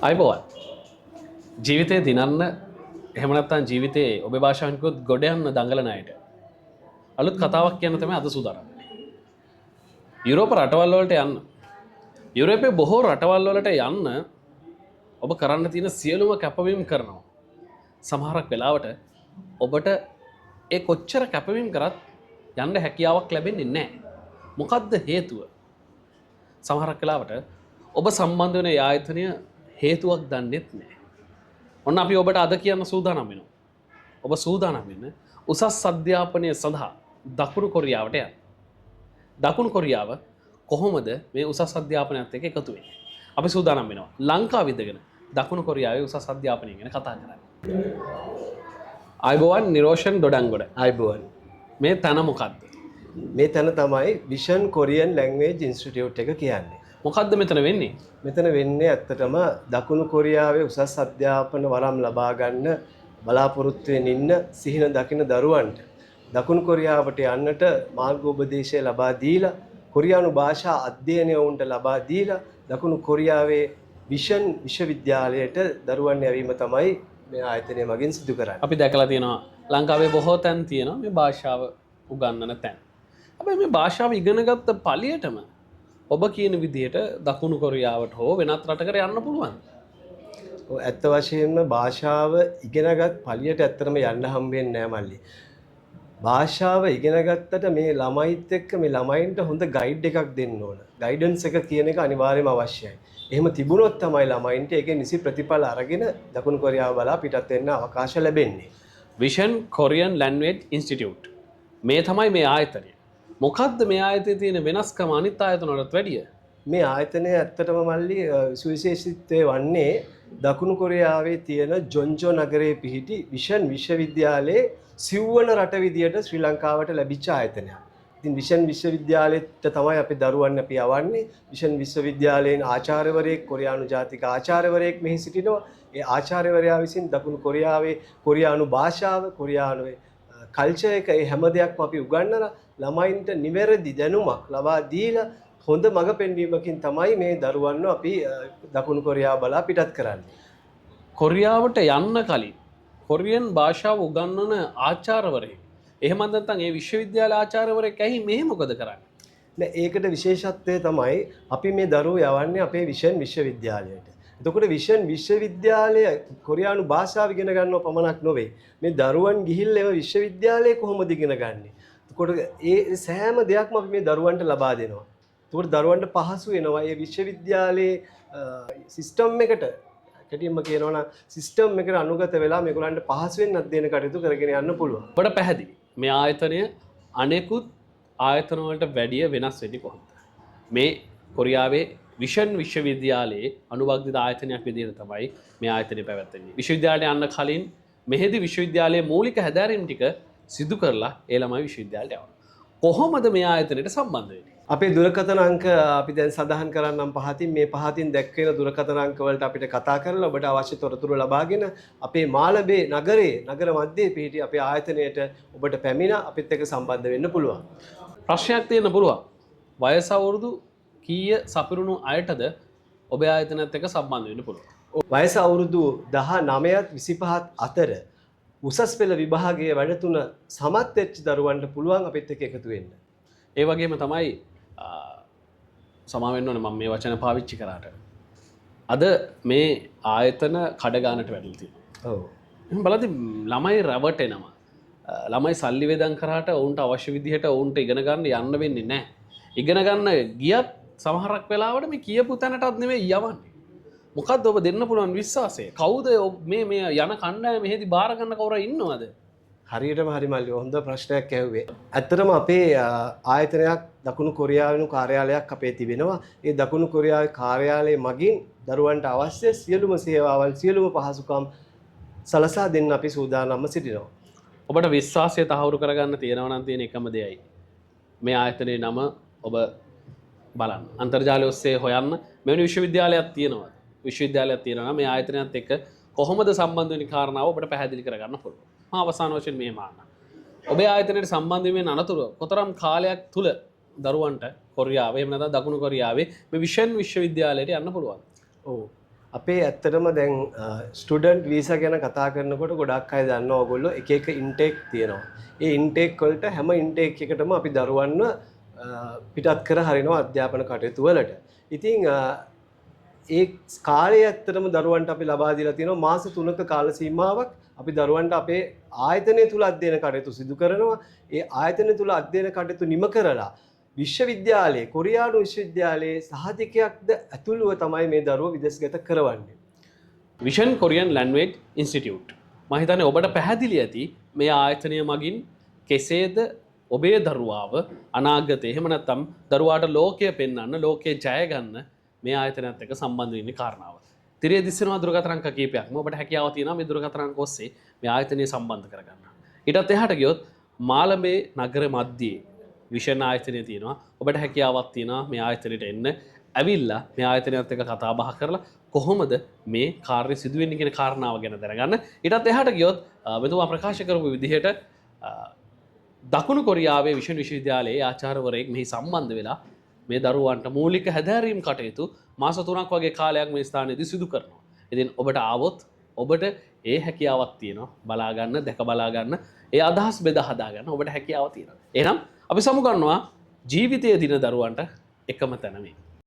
අයිබෝවන් ජීවිතය දිනන්න එහෙම නැත්නම් ජීවිතයේ ඔබේ භාෂාවෙන් කිව්වොත් ගොඩ යන්න දඟලන අයට අලුත් කතාවක් කියන්න තමයි අද සූදානම්. යුරෝප රටවල් වලට යන්න. යුරෝපයේ බොහෝ රටවල් වලට යන්න ඔබ කරන්න තියෙන සියලුම කැපවීම් කරනවා. සමහරක් වෙලාවට ඔබට ඒ කොච්චර කැපවීම් කරත් යන්න හැකියාවක් ලැබෙන්නේ නැහැ. මොකද්ද හේතුව? සමහරක් වෙලාවට ඔබ සම්බන්ධ වෙන ආයතනය හේතුවක් දන්නෙත් නැහැ. ඔන්න අපි ඔබට අද කියන්න සූදානම් වෙනවා. ඔබ සූදානම් වෙන්න උසස් අධ්‍යාපනය සඳහා දකුණු කොරියාවට යන්න. දකුණු කොරියාව කොහොමද මේ උසස් අධ්‍යාපනයත් එක්ක එකතු වෙන්නේ? අපි සූදානම් වෙනවා ලංකාව විදගෙන දකුණු කොරියාවේ උසස් අධ්‍යාපනය ගැන කතා කරන්න. අයිබෝවන් නිරෝෂන් දොඩංගොඩ. අයිබෝවන්. මේ තැන මොකක්ද? මේ තැන තමයි විෂන් කොරියන් ලැන්ග්වේජ් ඉන්ස්ටිටියුට් එක කියන්නේ. මොකක්ද මෙතන වෙන්නේ? මෙතන වෙන්නේ ඇත්තටම දකුණු කොරියාවේ උසස් අධ්‍යාපන වරම් ලබා ගන්න බලාපොරොත්තු වෙන ඉන්න සිහින දකින දරුවන්ට දකුණු කොරියාවට යන්නට මාර්ගෝපදේශය ලබා දීලා කොරියානු භාෂා අධ්‍යයනය වුන්ට ලබා දීලා දකුණු කොරියාවේ විෂන් විශ්වවිද්‍යාලයට දරුවන් යැවීම තමයි මේ ආයතනය මගින් සිදු කරන්නේ. අපි දැකලා තියෙනවා ලංකාවේ බොහෝ තැන් තියෙනවා මේ භාෂාව උගන්වන තැන්. හැබැයි මේ භාෂාව ඉගෙනගත්ත පළියටම ඔබ කියන විදිහට දකුණු කොරියාවට හෝ වෙනත් රටකට යන්න පුළුවන්. ඇත්ත වශයෙන්ම භාෂාව ඉගෙනගත් පළියට ඇත්තටම යන්න හම්බෙන්නේ නැහැ මල්ලි. භාෂාව ඉගෙන ගත්තට මේ ළමයිත් එක්ක මේ ළමයින්ට හොඳ ගයිඩ් එකක් දෙන්න ඕන. ගයිඩන්ස් එක කියන එක අනිවාර්යයෙන්ම අවශ්‍යයි. එහෙම තිබුණොත් තමයි ළමයින්ට ඒකේ නිසි ප්‍රතිඵල අරගෙන දකුණු කොරියාව බලා පිටත් වෙන්න අවකාශ ලැබෙන්නේ. Vision Korean language institute. මේ තමයි මේ ආයතනය. මොකද්ද මේ ආයතනයේ තියෙන වෙනස්කම අනිත් ආයතන වලට වැඩිය? මේ ආයතනය ඇත්තටම මල්ලි සුවිශේෂීත්වය වන්නේ දකුණු කොරියාවේ තියෙන ජොන්ජෝ නගරයේ පිහිටි විෂන් විශ්වවිද්‍යාලයේ සිව්වන රට විදියට ශ්‍රී ලංකාවට ලැබිච්ච ආයතනයක්. ඉතින් විෂන් විශ්වවිද්‍යාලයට තමයි අපි දරුවන් අපි යවන්නේ. විෂන් විශ්වවිද්‍යාලයෙන් ආචාර්යවරයෙක් කොරියානු ජාතික ආචාර්යවරයෙක් මෙහි සිටිනවා. ඒ ආචාර්යවරයා විසින් දකුණු කොරියාවේ කොරියානු භාෂාව, කොරියානු කල්චර් එක ඒ හැම දෙයක්ම අපි උගන්වලා ළමයින්ට නිවැරදි දැනුමක් ලබා දීලා හොඳ මඟ පෙන්වීමකින් තමයි මේ දරුවන්ව අපි දකුණු කොරියාව බලා පිටත් කරන්නේ. කොරියාවට යන්න කලින් කොරියන් භාෂාව උගන්වන ආචාර්යවරයෙක් එහෙම නැත්නම් ඒ විශ්වවිද්‍යාල ආචාර්යවරයෙක් ඇයි මේ මොකද කරන්නේ? නෑ ඒකට විශේෂත්වය තමයි අපි මේ දරුවෝ යවන්නේ අපේ විෂන් විශ්වවිද්‍යාලයට. එතකොට විෂන් විශ්වවිද්‍යාලය කොරියානු භාෂාව ඉගෙන ගන්නව පමණක් නොවේ. මේ දරුවන් ගිහිල්ලා ඒ විශ්වවිද්‍යාලයේ කොහොමද ඉගෙන ගන්නේ? එතකොට ඒ සෑම දෙයක්ම අපි මේ දරුවන්ට ලබා දෙනවා. එතකොට දරුවන්ට පහසු වෙනවා මේ විශ්වවිද්‍යාලයේ සිස්ටම් එකට කැටියෙන්ම කියනවා නම් සිස්ටම් එකට අනුගත වෙලා මේගොල්ලන්ට පහසුවෙන් අධ්‍යයන කටයුතු කරගෙන යන්න පුළුවන්. අපට පැහැදිලි. මේ ආයතනය අනෙකුත් ආයතන වලට වැඩිය වෙනස් වෙන්නේ කොහොමද? මේ කොරියාවේ විෂන් විශ්වවිද්‍යාලයේ අනුබද්ධිත ආයතනයක් විදිහට තමයි මේ ආයතනය පැවැත්වෙන්නේ. විශ්වවිද්‍යාලයට යන්න කලින් මෙහෙදි විශ්වවිද්‍යාලයේ මූලික හැදෑරීම් ටික සිදු කරලා ඒ ළමයි විශ්වවිද්‍යාලයට යවනවා. කොහොමද මේ ආයතනයට සම්බන්ධ වෙන්නේ? අපේ දුරකථන අංක අපි දැන් සඳහන් කරන්නම් පහතින්. මේ පහතින් දැක්වෙන දුරකථන අංක වලට අපිට කතා කරලා ඔබට අවශ්‍ය තොරතුරු ලබාගෙන අපේ මාළඹේ නගරයේ නගර මැදේ පිහිටි අපේ ආයතනයට ඔබට පැමිණ අපිත් එක්ක සම්බන්ධ වෙන්න පුළුවන්. ප්‍රශ්නයක් තියෙන්න පුළුවන්. වයස අවුරුදු කීය සපිරුණු අයටද ඔබේ ආයතනයත් එක්ක සම්බන්ධ වෙන්න පුළුවන්? වයස අවුරුදු 19ත් 25ත් අතර උසස් පෙළ විභාගයේ වැඩ තුන සමත් වෙච්ච දරුවන්ට පුළුවන් අපිත් එක්ක එකතු වෙන්න. ඒ වගේම තමයි සමාවෙන්න ඕනේ මම මේ වචන පාවිච්චි කරාට. අද මේ ආයතන කඩගානට වැඩිලා තියෙනවා. ඔව්. එහෙනම් බලද්දි ළමයි රැවටෙනවා. ළමයි සල්ලි වේදම් කරාට ඔවුන්ට අවශ්‍ය විදිහට ඔවුන්ට ඉගෙන ගන්න යන්න වෙන්නේ නැහැ. ඉගෙන ගන්න ගියත් සමහරක් වෙලාවට මේ කියපු තැනටත් නෙවෙයි යවන්නේ. මොකද්ද ඔබ දෙන්න පුළුවන් විශ්වාසය? කවුද මේ යන කණ්ඩායම මෙහෙදි බාර ගන්න කවුරු ඉන්නවද? හරියටම හරි මල්ලි හොඳ ප්‍රශ්නයක් ඇහුවේ. ඇත්තටම අපේ ආයතනයක් දකුණු කොරියාවෙනු කාර්යාලයක් අපේ තිබෙනවා. ඒ දකුණු කොරියාවේ කාර්යාලය මගින් දරුවන්ට අවශ්‍ය සියලුම සේවාවල් සියලුම පහසුකම් සලසා දෙන්න අපි සූදානම්ව සිටිනවා. ඔබට විශ්වාසය තහවුරු කරගන්න තියෙනවා නම් තියෙන එකම දෙයයි මේ ආයතනයේ නම ඔබ බලන්න. අන්තර්ජාලය ඔස්සේ හොයන්න මෙවැනි විශ්වවිද්‍යාලයක් තියෙනවා. විශ්වවිද්‍යාලයක් තියෙනවා මේ ආයතනයත් එක්ක කොහොමද සම්බන්ධ වෙන්නේ කාරණාව ඔබට පැහැදිලි කරගන්න පුළුවන්. මම අවසාන වශයෙන් මෙහෙම අහන්න. ඔබේ ආයතනයට සම්බන්ධ වීමෙන් අනතුරුව කොතරම් කාලයක් තුල දරුවන්ට කොරියාව එහෙම නැත්නම් දකුණු කොරියාවේ මේ විෂන් විශ්වවිද්‍යාලයට යන්න පුළුවන්? ඔව්. අපේ ඇත්තටම දැන් ස්ටුඩන්ට් වීසා ගැන කතා කරනකොට ගොඩක් අය දන්නවා ඔයගොල්ලෝ එක එක ඉන්ටේක් තියෙනවා. ඒ ඉන්ටේක් වලට හැම ඉන්ටේක් එකකටම අපි දරුවන්ව පිටත් කර හරිනවා අධ්‍යාපන කටයුතු වලට. ඉතින් ඒ කාලේ ඇත්තටම දරුවන්ට අපි ලබා දීලා තියෙනවා මාස 3ක කාල සීමාවක් අපි දරුවන්ට අපේ ආයතනය තුල අධ්‍යයන කටයුතු සිදු කරනවා. ඒ ආයතනය තුල අධ්‍යයන කටයුතු නිම කරලා විශ්වවිද්‍යාලයේ කොරියානු විශ්වවිද්‍යාලයේ සහතිකයක්ද ඇතුළුව තමයි මේ දරුවෝ විදේශගත කරවන්නේ. Vision Korean language institute. මම හිතන්නේ ඔබට පැහැදිලි ඇති මේ ආයතනය මගින් කෙසේද ඔබේ දරුවාව අනාගතේ එහෙම නැත්නම් දරුවාට ලෝකය පෙන්වන්න ලෝකයේ ජය ගන්න මේ ආයතනයත් එක්ක සම්බන්ධ වෙන්නේ කාරණාව. තිරේ දිස්සනවා දුරකථන අංක කීපයක්ම ඔබට හැකියාව තියෙනවා මේ දුරකථන අංක ඔස්සේ මේ ආයතනය සම්බන්ධ කරගන්න. ඊටත් එහාට ගියොත් මාළඹේ නගර මැදයේ විෂන් ආයතනය තියෙනවා. ඔබට හැකියාවක් තියෙනවා මේ ආයතනයට එන්න. ඇවිල්ලා මේ ආයතනයත් එක්ක කතා බහ කරලා කොහොමද මේ කාර්ය සිදු වෙන්නේ කියන කාරණාව ගැන දැනගන්න. ඊටත් එහාට ගියොත් මෙතුමා ප්‍රකාශ කරපු විදිහට දකුණු කොරියාවේ විෂන් විශ්වවිද්‍යාලයේ ආචාර්යවරයෙක් මෙහි සම්බන්ධ වෙලා මේ දරුවන්ට මූලික හැදෑරීම් කටයුතු මාස 3ක් වගේ කාලයක් මේ ස්ථානයේදී සිදු කරනවා. ඉතින් ඔබට ආවොත් ඔබට ඒ හැකියාවක් තියෙනවා බලා ගන්න, දැක බලා ගන්න, ඒ අදහස් බෙදා හදා ගන්න ඔබට හැකියාව තියෙනවා. එහෙනම් අපි සමු ගන්නවා ජීවිතයේ දින දරුවන්ට එකම තැන මේ.